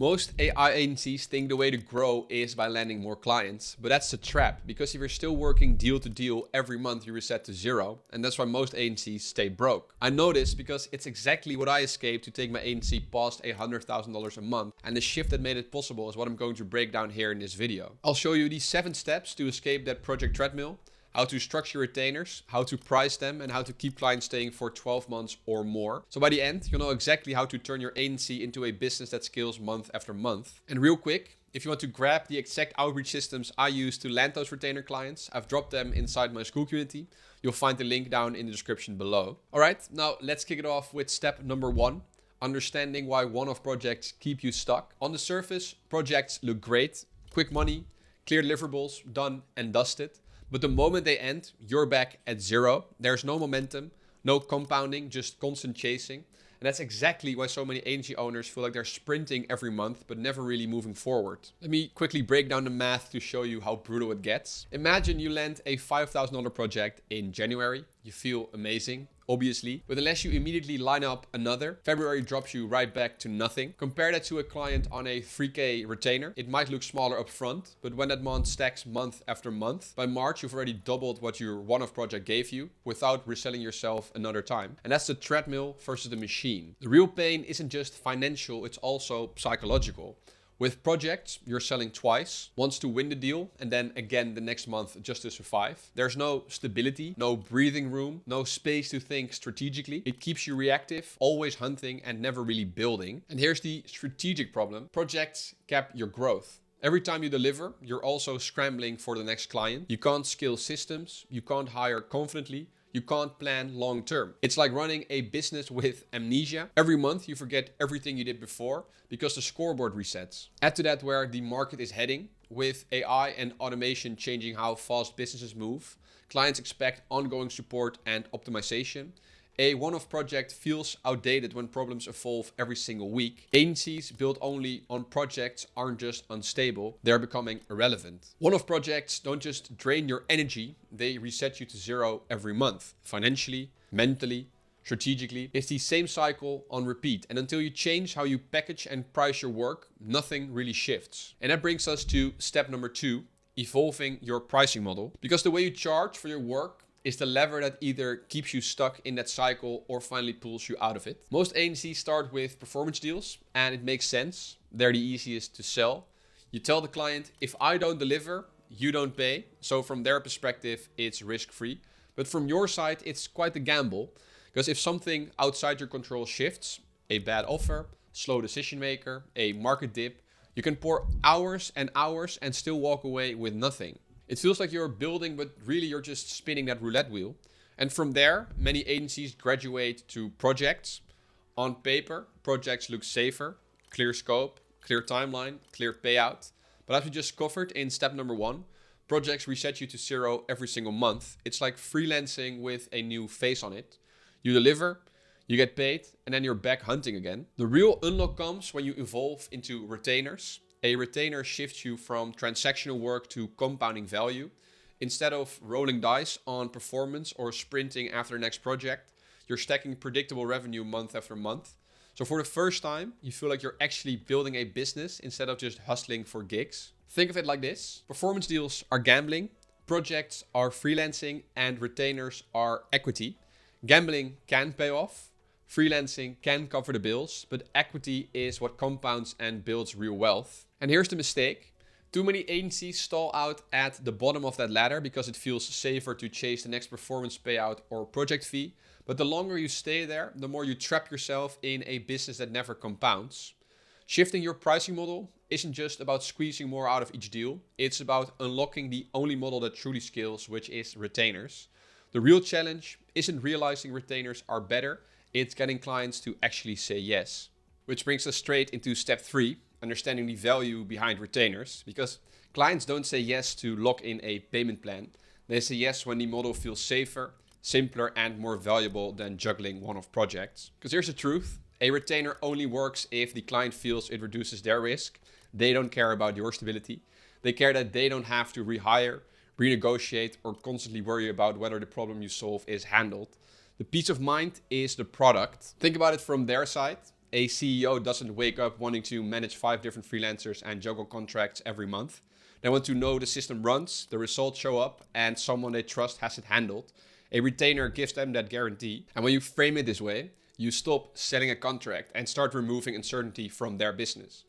Most AI agencies think the way to grow is by landing more clients, but that's a trap because if you're still working deal to deal every month, you reset to zero, and that's why most agencies stay broke. I know this because it's exactly what I escaped to take my agency past $100,000 a month, and the shift that made it possible is what I'm going to break down here in this video. I'll show you these 7 steps to escape that project treadmill, how to structure retainers, how to price them, and how to keep clients staying for 12 months or more. So by the end, you'll know exactly how to turn your agency into a business that scales month after month. And real quick, if you want to grab the exact outreach systems I use to land those retainer clients, I've dropped them inside my school community. You'll find the link down in the description below. All right, now let's kick it off with step number 1. Understanding why one-off projects keep you stuck. On the surface, projects look great. Quick money, clear deliverables, done and dusted. But the moment they end, you're back at zero. There's no momentum, no compounding, just constant chasing. And that's exactly why so many agency owners feel like they're sprinting every month, but never really moving forward. Let me quickly break down the math to show you how brutal it gets. Imagine you land a $5,000 project in January. You feel amazing, obviously, but unless you immediately line up another, February drops you right back to nothing. Compare that to a client on a 3K retainer. It might look smaller up front, but when that month stacks month after month, by March, you've already doubled what your one-off project gave you without reselling yourself another time. And that's the treadmill versus the machine. The real pain isn't just financial, it's also psychological. With projects, you're selling twice, once to win the deal and then again the next month just to survive. There's no stability, no breathing room, no space to think strategically. It keeps you reactive, always hunting and never really building. And here's the strategic problem. Projects cap your growth. Every time you deliver, you're also scrambling for the next client. You can't scale systems, you can't hire confidently. You can't plan long term. It's like running a business with amnesia. Every month you forget everything you did before because the scoreboard resets. Add to that where the market is heading with AI and automation changing how fast businesses move. Clients expect ongoing support and optimization. A one-off project feels outdated when problems evolve every single week. Agencies built only on projects aren't just unstable, they're becoming irrelevant. One-off projects don't just drain your energy, they reset you to zero every month. Financially, mentally, strategically. It's the same cycle on repeat. And until you change how you package and price your work, nothing really shifts. And that brings us to step number 2, evolving your pricing model. Because the way you charge for your work is the lever that either keeps you stuck in that cycle or finally pulls you out of it. Most agencies start with performance deals, and it makes sense. They're the easiest to sell. You tell the client, if I don't deliver, you don't pay. So from their perspective, it's risk-free. But from your side, it's quite a gamble. Because if something outside your control shifts, a bad offer, slow decision maker, a market dip, you can pour hours and hours and still walk away with nothing. It feels like you're building, but really you're just spinning that roulette wheel. And from there, many agencies graduate to projects. On paper, projects look safer, clear scope, clear timeline, clear payout. But as we just covered in step number 1, projects reset you to zero every single month. It's like freelancing with a new face on it. You deliver, you get paid, and then you're back hunting again. The real unlock comes when you evolve into retainers. A retainer shifts you from transactional work to compounding value. Instead of rolling dice on performance or sprinting after the next project, you're stacking predictable revenue month after month. So for the first time, you feel like you're actually building a business instead of just hustling for gigs. Think of it like this. Performance deals are gambling, projects are freelancing, and retainers are equity. Gambling can pay off. Freelancing can cover the bills, but equity is what compounds and builds real wealth. And here's the mistake. Too many agencies stall out at the bottom of that ladder because it feels safer to chase the next performance payout or project fee. But the longer you stay there, the more you trap yourself in a business that never compounds. Shifting your pricing model isn't just about squeezing more out of each deal. It's about unlocking the only model that truly scales, which is retainers. The real challenge isn't realizing retainers are better. It's getting clients to actually say yes. Which brings us straight into step 3, understanding the value behind retainers. Because clients don't say yes to lock in a payment plan. They say yes when the model feels safer, simpler, and more valuable than juggling one-off projects. Because here's the truth. A retainer only works if the client feels it reduces their risk. They don't care about your stability. They care that they don't have to rehire, renegotiate, or constantly worry about whether the problem you solve is handled. The peace of mind is the product. Think about it from their side. A CEO doesn't wake up wanting to manage 5 different freelancers and juggle contracts every month. They want to know the system runs, the results show up, and someone they trust has it handled. A retainer gives them that guarantee. And when you frame it this way, you stop selling a contract and start removing uncertainty from their business.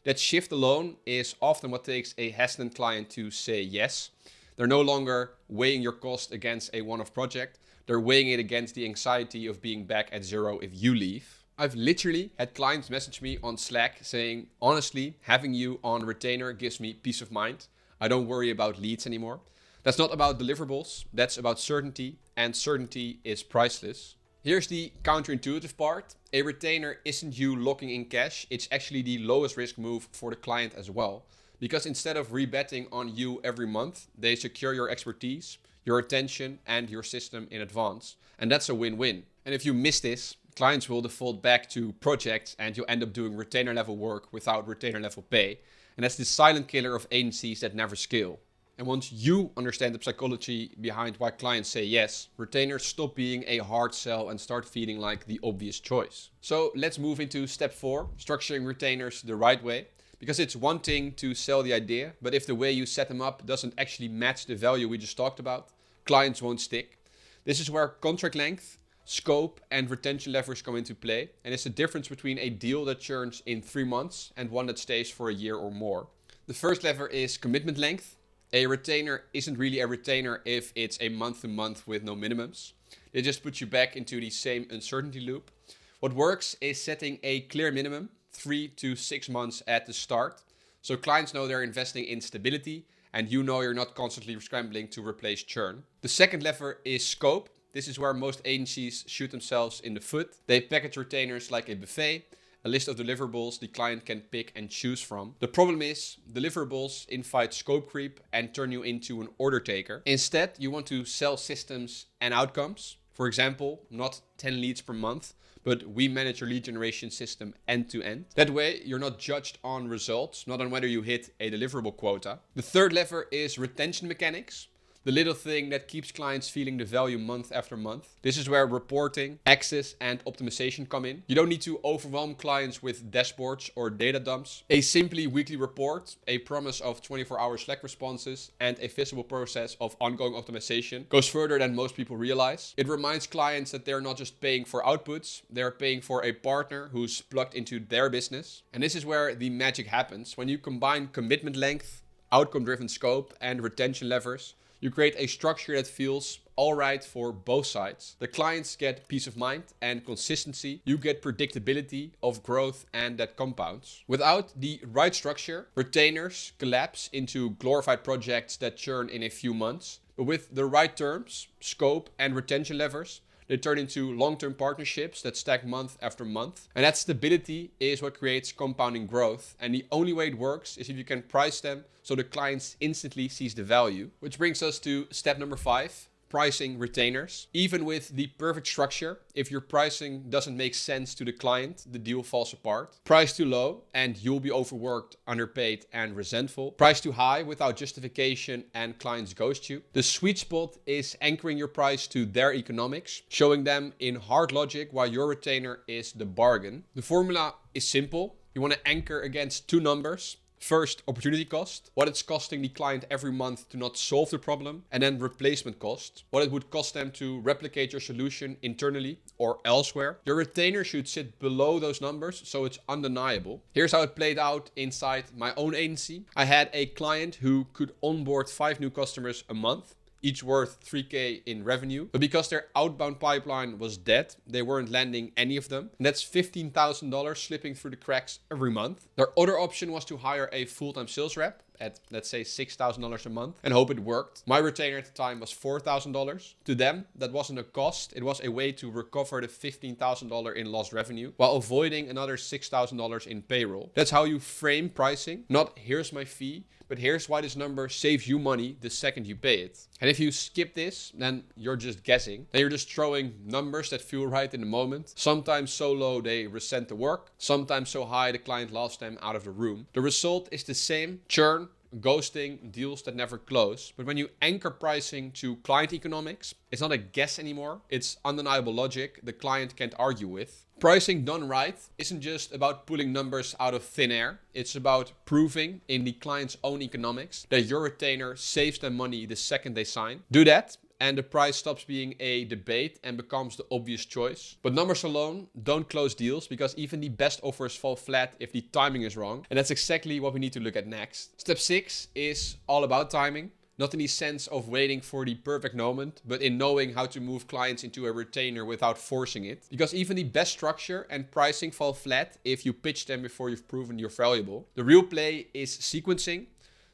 That shift alone is often what takes a hesitant client to say yes. They're no longer weighing your cost against a one-off project. They're weighing it against the anxiety of being back at zero if you leave. I've literally had clients message me on Slack saying, honestly, having you on retainer gives me peace of mind. I don't worry about leads anymore. That's not about deliverables. That's about certainty, and certainty is priceless. Here's the counterintuitive part. A retainer isn't you locking in cash. It's actually the lowest risk move for the client as well. Because instead of rebetting on you every month, they secure your expertise, your attention, and your system in advance. And that's a win-win. And if you miss this, clients will default back to projects and you'll end up doing retainer level work without retainer level pay. And that's the silent killer of agencies that never scale. And once you understand the psychology behind why clients say yes, retainers stop being a hard sell and start feeling like the obvious choice. So let's move into step 4, structuring retainers the right way. Because it's one thing to sell the idea, but if the way you set them up doesn't actually match the value we just talked about, clients won't stick. This is where contract length, scope, and retention levers come into play. And it's the difference between a deal that churns in 3 months and one that stays for a year or more. The first lever is commitment length. A retainer isn't really a retainer if it's a month to month with no minimums. They just put you back into the same uncertainty loop. What works is setting a clear minimum, 3 to 6 months at the start. So clients know they're investing in stability and you know you're not constantly scrambling to replace churn. The second lever is scope. This is where most agencies shoot themselves in the foot. They package retainers like a buffet, a list of deliverables the client can pick and choose from. The problem is deliverables invite scope creep and turn you into an order taker. Instead, you want to sell systems and outcomes. For example, not 10 leads per month, but we manage your lead generation system end to end. That way, you're not judged on results, not on whether you hit a deliverable quota. The third lever is retention mechanics. The little thing that keeps clients feeling the value month after month. This is where reporting, access, and optimization come in. You don't need to overwhelm clients with dashboards or data dumps. A simply weekly report, a promise of 24-hour Slack responses, and a visible process of ongoing optimization goes further than most people realize. It reminds clients that they're not just paying for outputs, they're paying for a partner who's plugged into their business. And this is where the magic happens. When you combine commitment length, outcome-driven scope, and retention levers, you create a structure that feels all right for both sides. The clients get peace of mind and consistency. You get predictability of growth, and that compounds. Without the right structure, retainers collapse into glorified projects that churn in a few months. But with the right terms, scope, and retention levers, they turn into long-term partnerships that stack month after month. And that stability is what creates compounding growth. And the only way it works is if you can price them so the clients instantly sees the value. Which brings us to step number 5, pricing retainers. Even with the perfect structure, if your pricing doesn't make sense to the client, the deal falls apart. Price too low and you'll be overworked, underpaid, and resentful. Price too high without justification and clients ghost you. The sweet spot is anchoring your price to their economics, showing them in hard logic why your retainer is the bargain. The formula is simple. You want to anchor against 2 numbers. First, opportunity cost, what it's costing the client every month to not solve the problem, and then replacement cost, what it would cost them to replicate your solution internally or elsewhere. Your retainer should sit below those numbers so it's undeniable. Here's how it played out inside my own agency. I had a client who could onboard 5 new customers a month, each worth $3,000 in revenue. But because their outbound pipeline was dead, they weren't landing any of them. And that's $15,000 slipping through the cracks every month. Their other option was to hire a full-time sales rep at, let's say, $6,000 a month and hope it worked. My retainer at the time was $4,000. To them, that wasn't a cost. It was a way to recover the $15,000 in lost revenue while avoiding another $6,000 in payroll. That's how you frame pricing. Not here's my fee, but here's why this number saves you money the second you pay it. And if you skip this, then you're just guessing. Then you're just throwing numbers that feel right in the moment. Sometimes so low they resent the work. Sometimes so high the client laughs them out of the room. The result is the same: churn, ghosting, deals that never close. But when you anchor pricing to client economics, it's not a guess anymore. It's undeniable logic the client can't argue with. Pricing done right isn't just about pulling numbers out of thin air. It's about proving in the client's own economics that your retainer saves them money the second they sign. Do that, and the price stops being a debate and becomes the obvious choice. But numbers alone don't close deals, because even the best offers fall flat if the timing is wrong. And that's exactly what we need to look at next. Step 6 is all about timing. Not in the sense of waiting for the perfect moment, but in knowing how to move clients into a retainer without forcing it. Because even the best structure and pricing fall flat if you pitch them before you've proven you're valuable. The real play is sequencing.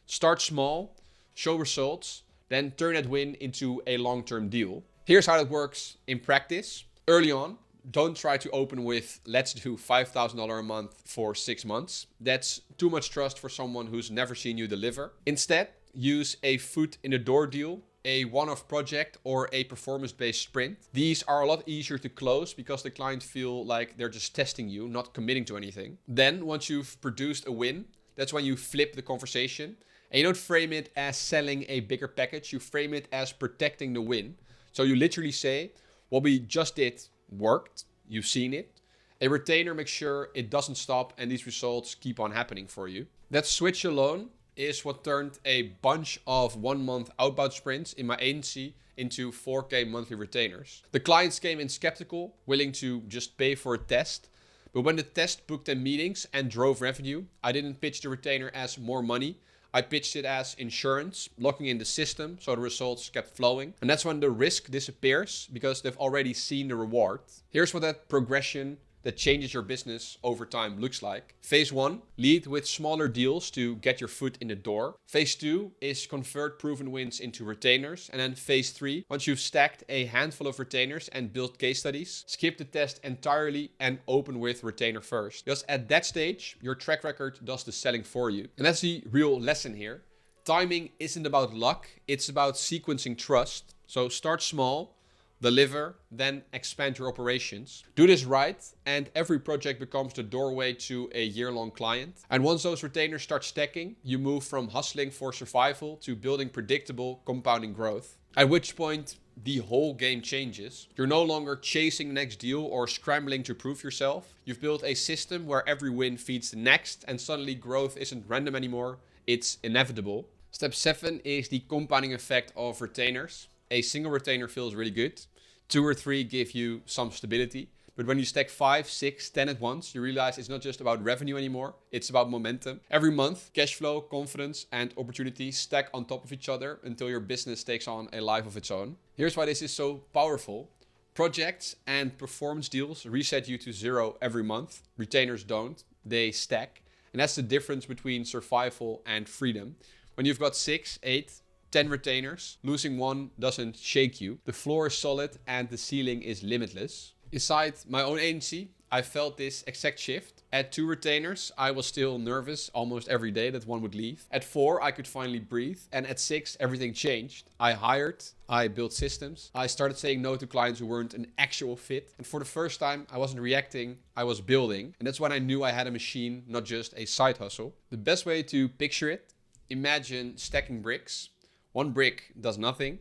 Start small, show results, then turn that win into a long-term deal. Here's how it works in practice. Early on, don't try to open with, let's do $5,000 a month for 6 months. That's too much trust for someone who's never seen you deliver. Instead, use a foot in the door deal, a one-off project, or a performance-based sprint. These are a lot easier to close because the client feel like they're just testing you, not committing to anything. Then, once you've produced a win, that's when you flip the conversation. And you don't frame it as selling a bigger package. You frame it as protecting the win. So you literally say, what we just did worked. You've seen it. A retainer makes sure it doesn't stop and these results keep on happening for you. That switch alone is what turned a bunch of 1 month outbound sprints in my agency into 4K monthly retainers. The clients came in skeptical, willing to just pay for a test. But when the test booked them meetings and drove revenue, I didn't pitch the retainer as more money. I pitched it as insurance, locking in the system so the results kept flowing. And that's when the risk disappears because they've already seen the reward. Here's what that progression that changes your business over time looks like. Phase 1, lead with smaller deals to get your foot in the door. Phase 2 is convert proven wins into retainers. And then phase 3, once you've stacked a handful of retainers and built case studies, skip the test entirely and open with retainer first. Because at that stage, your track record does the selling for you. And that's the real lesson here. Timing isn't about luck, it's about sequencing trust. So start small, deliver, then expand your operations. Do this right, and every project becomes the doorway to a year-long client. And once those retainers start stacking, you move from hustling for survival to building predictable, compounding growth. At which point, the whole game changes. You're no longer chasing the next deal or scrambling to prove yourself. You've built a system where every win feeds the next, and suddenly growth isn't random anymore, it's inevitable. Step 7 is the compounding effect of retainers. A single retainer feels really good. 2 or 3 give you some stability. But when you stack 5, 6, 10 at once, you realize it's not just about revenue anymore. It's about momentum. Every month, cash flow, confidence, and opportunity stack on top of each other until your business takes on a life of its own. Here's why this is so powerful. Projects and performance deals reset you to 0 every month. Retainers don't. They stack. And that's the difference between survival and freedom. When you've got 6, 8, 10 retainers, losing one doesn't shake you. The floor is solid and the ceiling is limitless. Inside my own agency, I felt this exact shift. At 2 retainers, I was still nervous almost every day that one would leave. At 4, I could finally breathe. And at 6, everything changed. I hired, I built systems. I started saying no to clients who weren't an actual fit. And for the first time, I wasn't reacting, I was building. And that's when I knew I had a machine, not just a side hustle. The best way to picture it, imagine stacking bricks. 1 brick does nothing,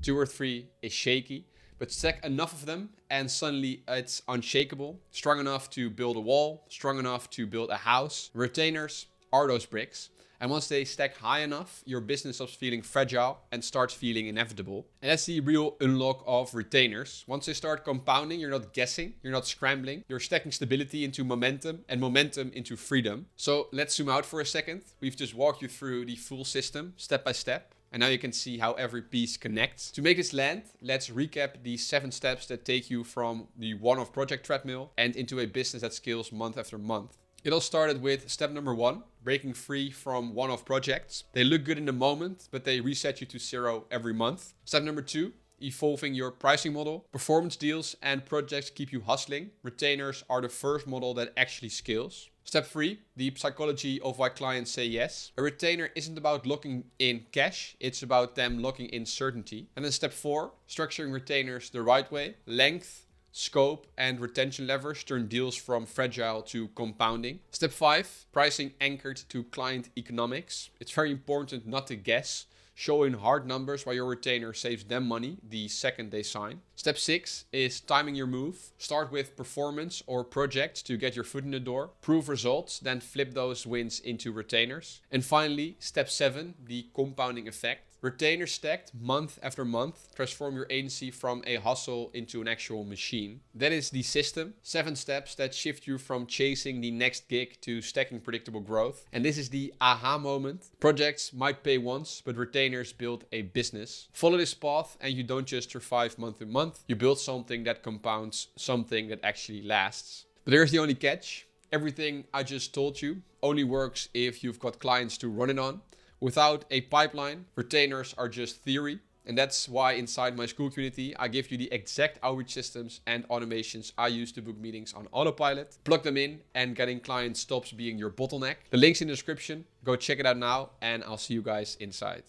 2 or 3 is shaky, but stack enough of them and suddenly it's unshakable, strong enough to build a wall, strong enough to build a house. Retainers are those bricks. And once they stack high enough, your business stops feeling fragile and starts feeling inevitable. And that's the real unlock of retainers. Once they start compounding, you're not guessing, you're not scrambling. You're stacking stability into momentum and momentum into freedom. So let's zoom out for a second. We've just walked you through the full system, step by step. And now you can see how every piece connects. To make this land, let's recap the 7 steps that take you from the one-off project treadmill and into a business that scales month after month. It all started with step number 1, breaking free from one-off projects. They look good in the moment, but they reset you to 0 every month. Step number 2, evolving your pricing model. Performance deals and projects keep you hustling. Retainers are the first model that actually scales. Step 3, the psychology of why clients say yes. A retainer isn't about locking in cash, it's about them locking in certainty. And then step 4, structuring retainers the right way. Length, scope and retention levers turn deals from fragile to compounding. Step 5, pricing anchored to client economics. It's very important not to guess, showing hard numbers while your retainer saves them money the second they sign. Step 6 is timing your move. Start with performance or projects to get your foot in the door. Prove results, then flip those wins into retainers. And finally, step 7, the compounding effect. Retainers stacked month after month transform your agency from a hustle into an actual machine. That is the system. 7 steps that shift you from chasing the next gig to stacking predictable growth. And this is the aha moment. Projects might pay once, but retainers build a business. Follow this path and you don't just survive month to month. You build something that compounds, something that actually lasts. But here's the only catch. Everything I just told you only works if you've got clients to run it on. Without a pipeline, retainers are just theory. And that's why inside my school community, I give you the exact outreach systems and automations I use to book meetings on Autopilot. Plug them in and getting clients stops being your bottleneck. The link's in the description. Go check it out now and I'll see you guys inside.